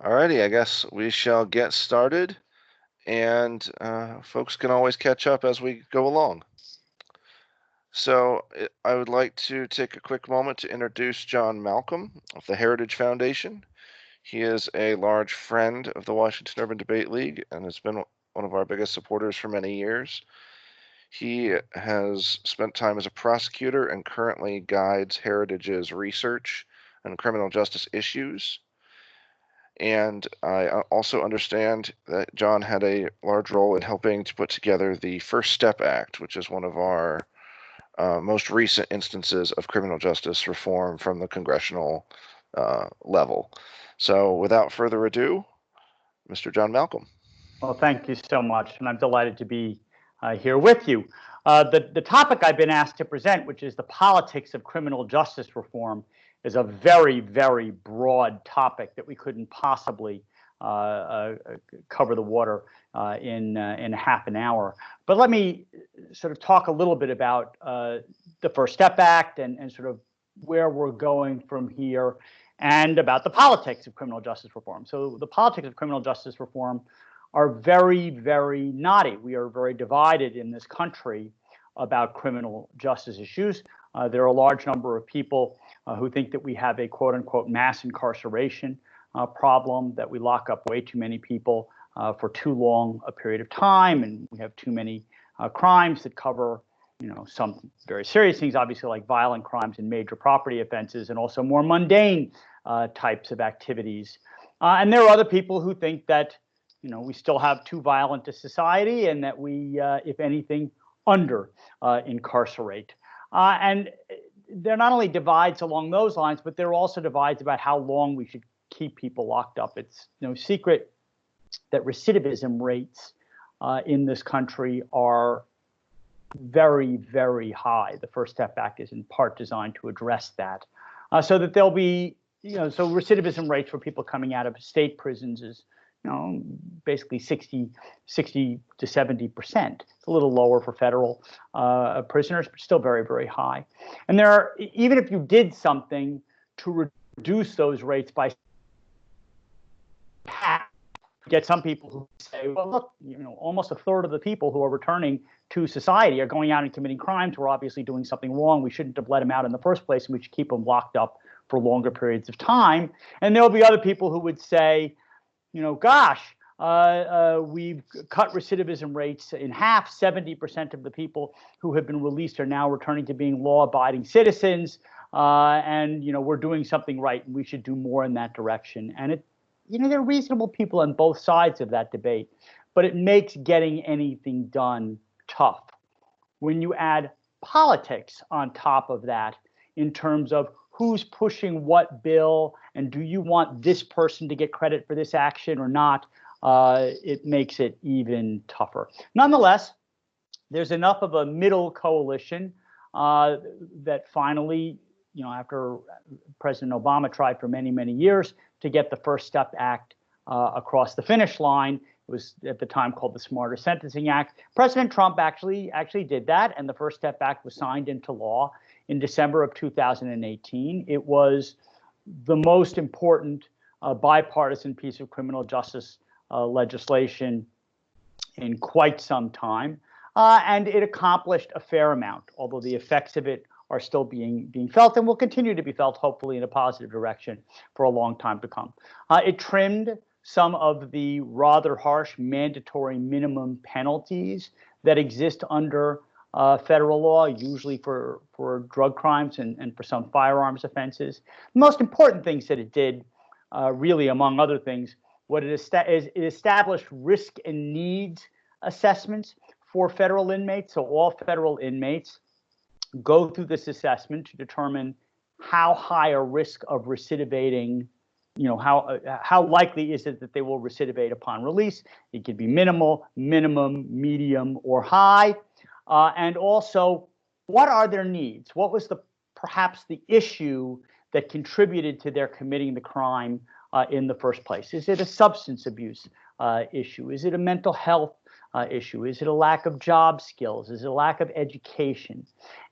Alrighty, I guess we shall get started, and folks can always catch up as we go along. So I would like to take a quick moment to introduce John Malcolm of the Heritage Foundation. He is a large friend of the Washington Urban Debate League and has been one of our biggest supporters for many years. He has spent time as a prosecutor and currently guides Heritage's research on criminal justice issues. And I also understand that John had a large role in helping to put together the First Step Act, which is one of our most recent instances of criminal justice reform from the congressional level. So without further ado, Mr. John Malcolm. Well, thank you so much, and I'm delighted to be here with you. The topic I've been asked to present, which is the politics of criminal justice reform, is a very, very broad topic that we couldn't possibly cover the water in half an hour. But let me sort of talk a little bit about the First Step Act and sort of where we're going from here, and about the politics of criminal justice reform. So the politics of criminal justice reform are very, very knotty. We are very divided in this country about criminal justice issues. There are a large number of people who think that we have a quote unquote mass incarceration problem, that we lock up way too many people for too long a period of time, and we have too many crimes that cover, some very serious things, obviously, like violent crimes and major property offenses, and also more mundane types of activities. And there are other people who think that we still have too violent a society, and that we, if anything, under incarcerate. And there are not only divides along those lines, but there are also divides about how long we should keep people locked up. It's no secret that recidivism rates in this country are very, very high. The First Step Act is in part designed to address that, so that there'll be, so recidivism rates for people coming out of state prisons is, basically 60 to 70%. It's a little lower for federal prisoners, but still very, very high. And there are, even if you did something to reduce those rates by half, you get some people who say, well, look, almost a third of the people who are returning to society are going out and committing crimes. We're obviously doing something wrong. We shouldn't have let them out in the first place, and we should keep them locked up for longer periods of time. And there'll be other people who would say, gosh, we've cut recidivism rates in half. 70% of the people who have been released are now returning to being law-abiding citizens, and we're doing something right, and we should do more in that direction. And there are reasonable people on both sides of that debate, but it makes getting anything done tough. When you add politics on top of that, in terms of who's pushing what bill, and do you want this person to get credit for this action or not, it makes it even tougher. Nonetheless, there's enough of a middle coalition that finally, after President Obama tried for many, many years to get the First Step Act across the finish line. It was at the time called the Smarter Sentencing Act. President Trump actually did that, and the First Step Act was signed into law in December of 2018. It was the most important bipartisan piece of criminal justice legislation in quite some time, and it accomplished a fair amount, although the effects of it are still being felt and will continue to be felt, hopefully in a positive direction, for a long time to come. It trimmed some of the rather harsh mandatory minimum penalties that exist under federal law, usually for drug crimes and for some firearms offenses. The most important things that it did, really, among other things, what it established risk and needs assessments for federal inmates. So all federal inmates go through this assessment to determine how high a risk of recidivating, how likely is it that they will recidivate upon release. It could be minimal, minimum, medium, or high. And also, what are their needs? What was perhaps the issue that contributed to their committing the crime in the first place? Is it a substance abuse issue? Is it a mental health issue? Is it a lack of job skills? Is it a lack of education?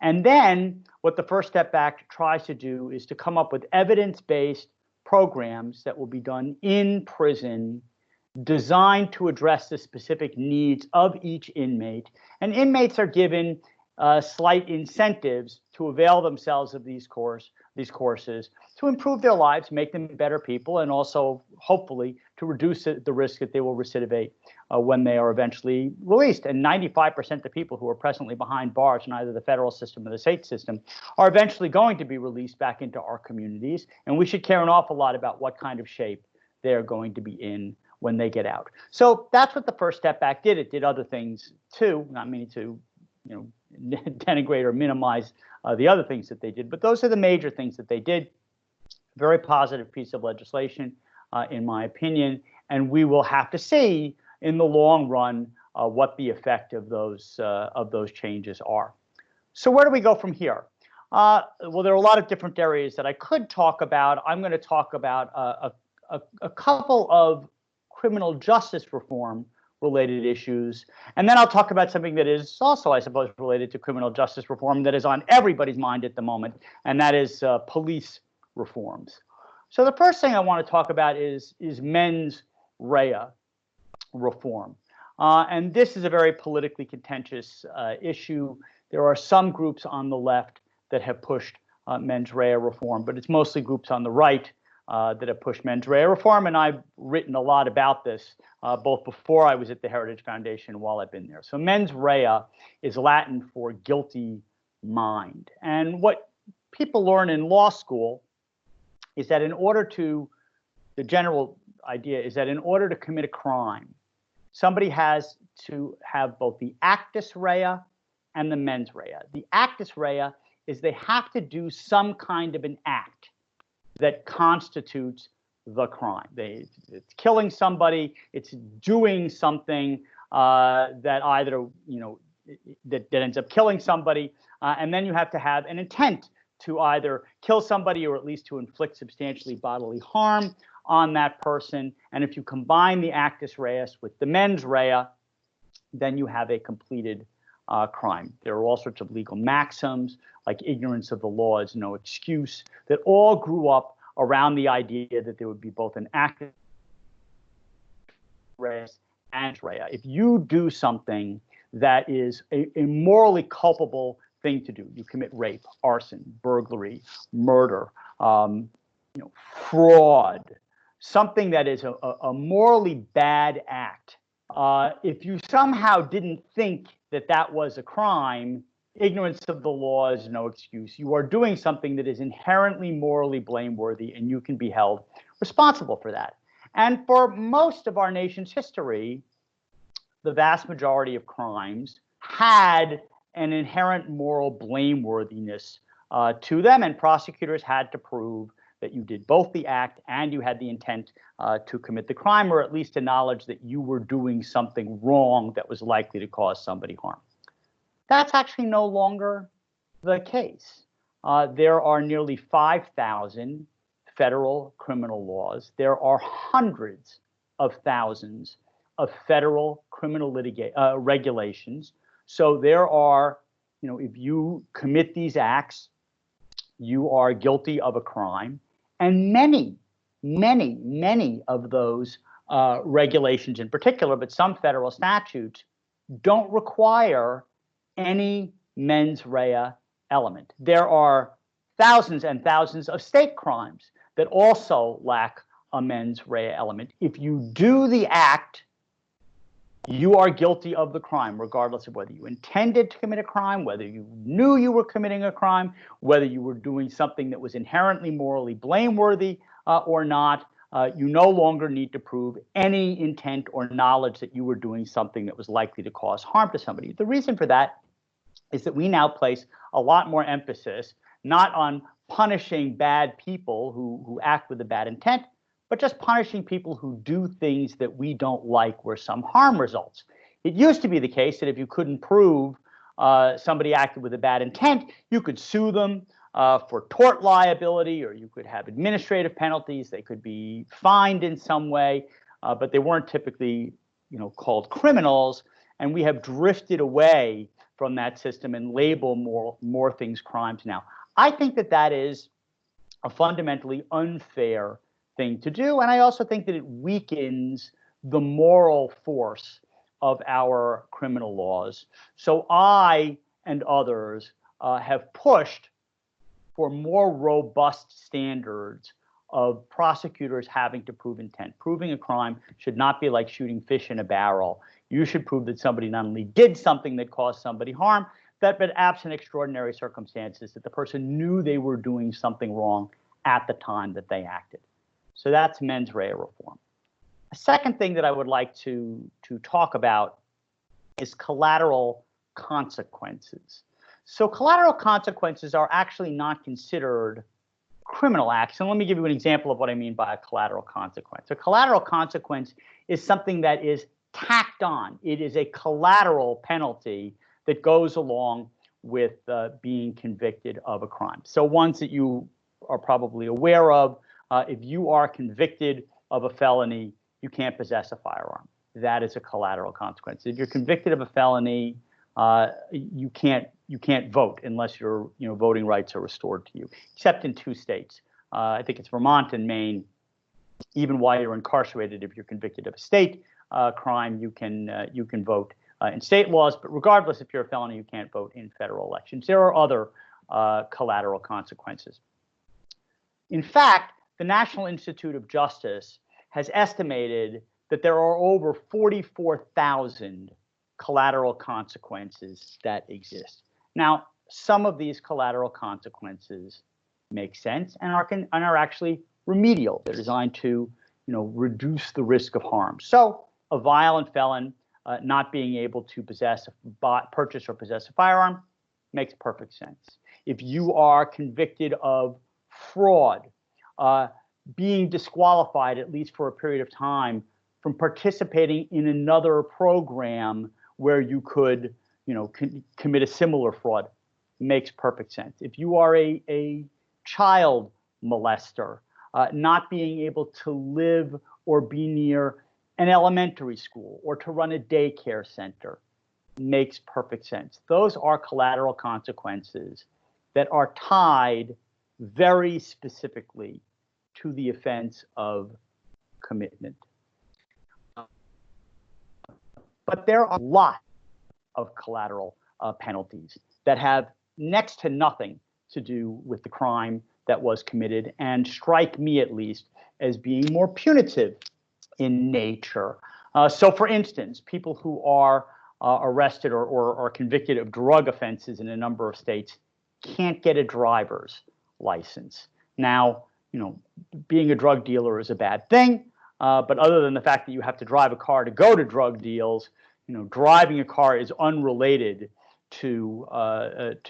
And then what the First Step Act tries to do is to come up with evidence-based, programs that will be done in prison designed to address the specific needs of each inmate. And inmates are given slight incentives to avail themselves of these courses to improve their lives, make them better people, and also hopefully to reduce the risk that they will recidivate when they are eventually released. And 95% of people who are presently behind bars in either the federal system or the state system are eventually going to be released back into our communities. And we should care an awful lot about what kind of shape they're going to be in when they get out. So that's what the First Step Back did. It did other things too, not meaning to, denigrate or minimize the other things that they did, but those are the major things that they did. Very positive piece of legislation, in my opinion, and we will have to see in the long run what the effect of those changes are. So where do we go from here? Well, there are a lot of different areas that I could talk about. I'm going to talk about a couple of criminal justice reform related issues. And then I'll talk about something that is also, I suppose, related to criminal justice reform that is on everybody's mind at the moment, and that is police reforms. So the first thing I want to talk about is mens rea reform. And this is a very politically contentious issue. There are some groups on the left that have pushed mens rea reform, but it's mostly groups on the right that have pushed mens rea reform, and I've written a lot about this both before I was at the Heritage Foundation and while I've been there. So mens rea is Latin for guilty mind. And what people learn in law school is that the general idea is that in order to commit a crime, somebody has to have both the actus rea and the mens rea. The actus rea is they have to do some kind of an act that constitutes the crime. It's killing somebody, it's doing something that either, that ends up killing somebody, and then you have to have an intent to either kill somebody or at least to inflict substantially bodily harm on that person. And if you combine the actus reus with the mens rea, then you have a completed crime. There are all sorts of legal maxims, like ignorance of the law is no excuse, that all grew up around the idea that there would be both an actus reus and rea. If you do something that is a morally culpable thing to do, you commit rape, arson, burglary, murder, fraud, something that is a morally bad act. If you somehow didn't think that that was a crime, ignorance of the law is no excuse. You are doing something that is inherently morally blameworthy, and you can be held responsible for that. And for most of our nation's history, the vast majority of crimes had an inherent moral blameworthiness to them, and prosecutors had to prove that you did both the act and you had the intent to commit the crime, or at least a knowledge that you were doing something wrong that was likely to cause somebody harm. That's actually no longer the case. There are nearly 5,000 federal criminal laws. There are hundreds of thousands of federal criminal regulations. So there are, if you commit these acts, you are guilty of a crime. And many, many, many of those regulations in particular, but some federal statutes, don't require any mens rea element. There are thousands and thousands of state crimes that also lack a mens rea element. If you do the act, you are guilty of the crime, regardless of whether you intended to commit a crime, whether you knew you were committing a crime, whether you were doing something that was inherently morally blameworthy or not. You no longer need to prove any intent or knowledge that you were doing something that was likely to cause harm to somebody. The reason for that is that we now place a lot more emphasis not on punishing bad people who act with a bad intent, but just punishing people who do things that we don't like where some harm results. It used to be the case that if you couldn't prove somebody acted with a bad intent, you could sue them for tort liability, or you could have administrative penalties. They could be fined in some way, but they weren't typically, called criminals. And we have drifted away from that system and label more things crimes now. I think that is a fundamentally unfair thing to do. And I also think that it weakens the moral force of our criminal laws. So I and others have pushed for more robust standards of prosecutors having to prove intent. Proving a crime should not be like shooting fish in a barrel. You should prove that somebody not only did something that caused somebody harm, but absent extraordinary circumstances, that the person knew they were doing something wrong at the time that they acted. So that's mens rea reform. A second thing that I would like to talk about is collateral consequences. So collateral consequences are actually not considered criminal acts. And let me give you an example of what I mean by a collateral consequence. A collateral consequence is something that is tacked on. It is a collateral penalty that goes along with being convicted of a crime. So ones that you are probably aware of, if you are convicted of a felony, you can't possess a firearm. That is a collateral consequence. If you're convicted of a felony, you can't vote unless your voting rights are restored to you, except in 2 states. I think it's Vermont and Maine. Even while you're incarcerated, if you're convicted of a state crime, you can vote in state laws. But regardless, if you're a felony, you can't vote in federal elections. There are other collateral consequences. In fact, the National Institute of Justice has estimated that there are over 44,000 collateral consequences that exist. Now, some of these collateral consequences make sense and are actually remedial. They're designed to, reduce the risk of harm. So, a violent felon not being able to purchase or possess a firearm makes perfect sense. If you are convicted of fraud, being disqualified at least for a period of time from participating in another program where you could, commit a similar fraud makes perfect sense. If you are a child molester, not being able to live or be near an elementary school or to run a daycare center makes perfect sense. Those are collateral consequences that are tied very specifically to the offense of commitment. But there are a lot of collateral penalties that have next to nothing to do with the crime that was committed and strike me at least as being more punitive in nature. So for instance, people who are arrested or convicted of drug offenses in a number of states can't get a driver's license. Now, being a drug dealer is a bad thing, but other than the fact that you have to drive a car to go to drug deals, driving a car is unrelated to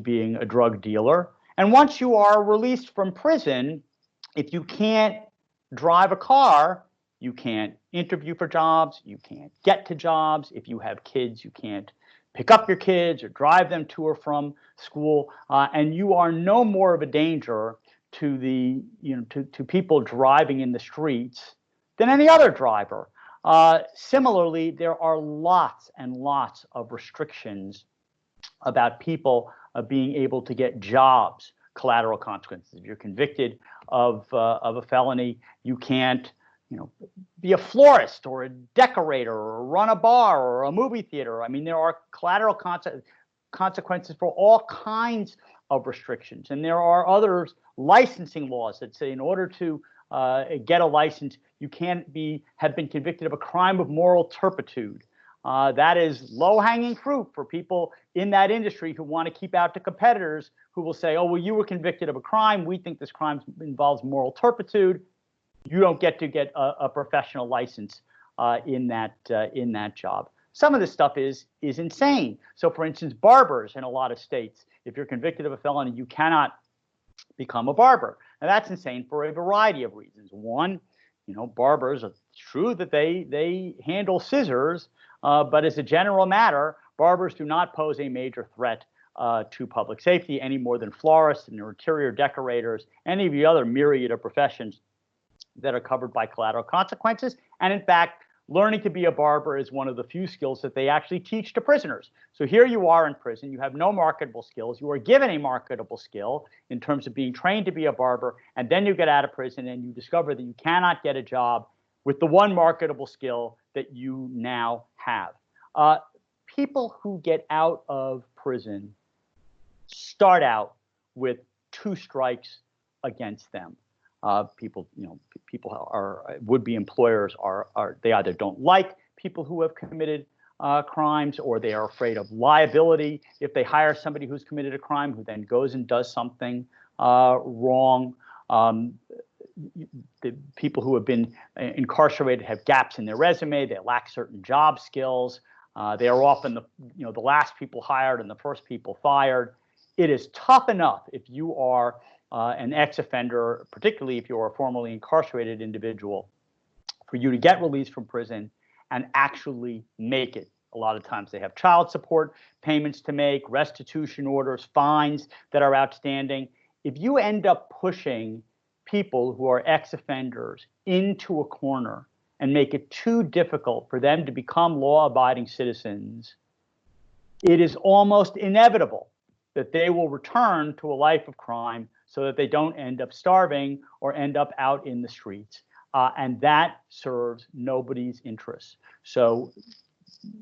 being a drug dealer. And once you are released from prison, if you can't drive a car, you can't interview for jobs, you can't get to jobs. If you have kids, you can't pick up your kids or drive them to or from school, and you are no more of a danger to the to people driving in the streets than any other driver. Similarly, there are lots and lots of restrictions about people being able to get jobs, collateral consequences. If you're convicted of a felony, you can't be a florist or a decorator or run a bar or a movie theater. I mean, there are collateral consequences for all kinds of restrictions. And there are other licensing laws that say in order to get a license, you can't have been convicted of a crime of moral turpitude. That is low-hanging fruit for people in that industry who want to keep out to competitors who will say, oh, well, you were convicted of a crime. We think this crime involves moral turpitude. You don't get to get a professional license in that job. Some of this stuff is insane. So, for instance, barbers in a lot of states, if you're convicted of a felony, you cannot become a barber. Now, that's insane for a variety of reasons. One, barbers, it's true that they handle scissors, but as a general matter, barbers do not pose a major threat to public safety any more than florists and interior decorators, any of the other myriad of professions that are covered by collateral consequences. And in fact, learning to be a barber is one of the few skills that they actually teach to prisoners. So here you are in prison, you have no marketable skills, you are given a marketable skill in terms of being trained to be a barber, and then you get out of prison and you discover that you cannot get a job with the one marketable skill that you now have. People who get out of prison start out with two strikes against them. People are would-be employers are they either don't like people who have committed crimes, or they are afraid of liability if they hire somebody who's committed a crime who then goes and does something wrong. The people who have been incarcerated have gaps in their resume. They lack certain job skills. They are often the last people hired and the first people fired. It is tough enough if you are an ex-offender, particularly if you're a formerly incarcerated individual, for you to get released from prison and actually make it. A lot of times they have child support payments to make, restitution orders, fines that are outstanding. If you end up pushing people who are ex-offenders into a corner and make it too difficult for them to become law-abiding citizens, it is almost inevitable that they will return to a life of crime so that they don't end up starving or end up out in the streets. And that serves nobody's interests. So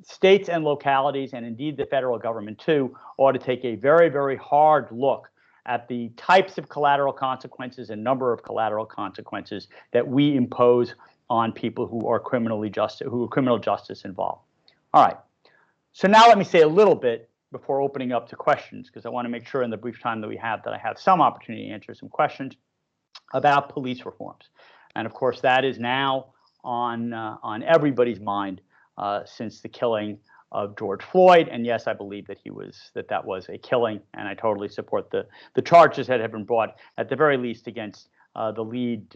states and localities, and indeed the federal government too, ought to take a very, very hard look at the types of collateral consequences and number of collateral consequences that we impose on people who are criminal justice involved. All right. So now let me say a little bit before opening up to questions, because I want to make sure in the brief time that we have that I have some opportunity to answer some questions about police reforms. And of course, that is now on everybody's mind since the killing of George Floyd. And yes, I believe that that was a killing, and I totally support the charges that have been brought, at the very least, against the lead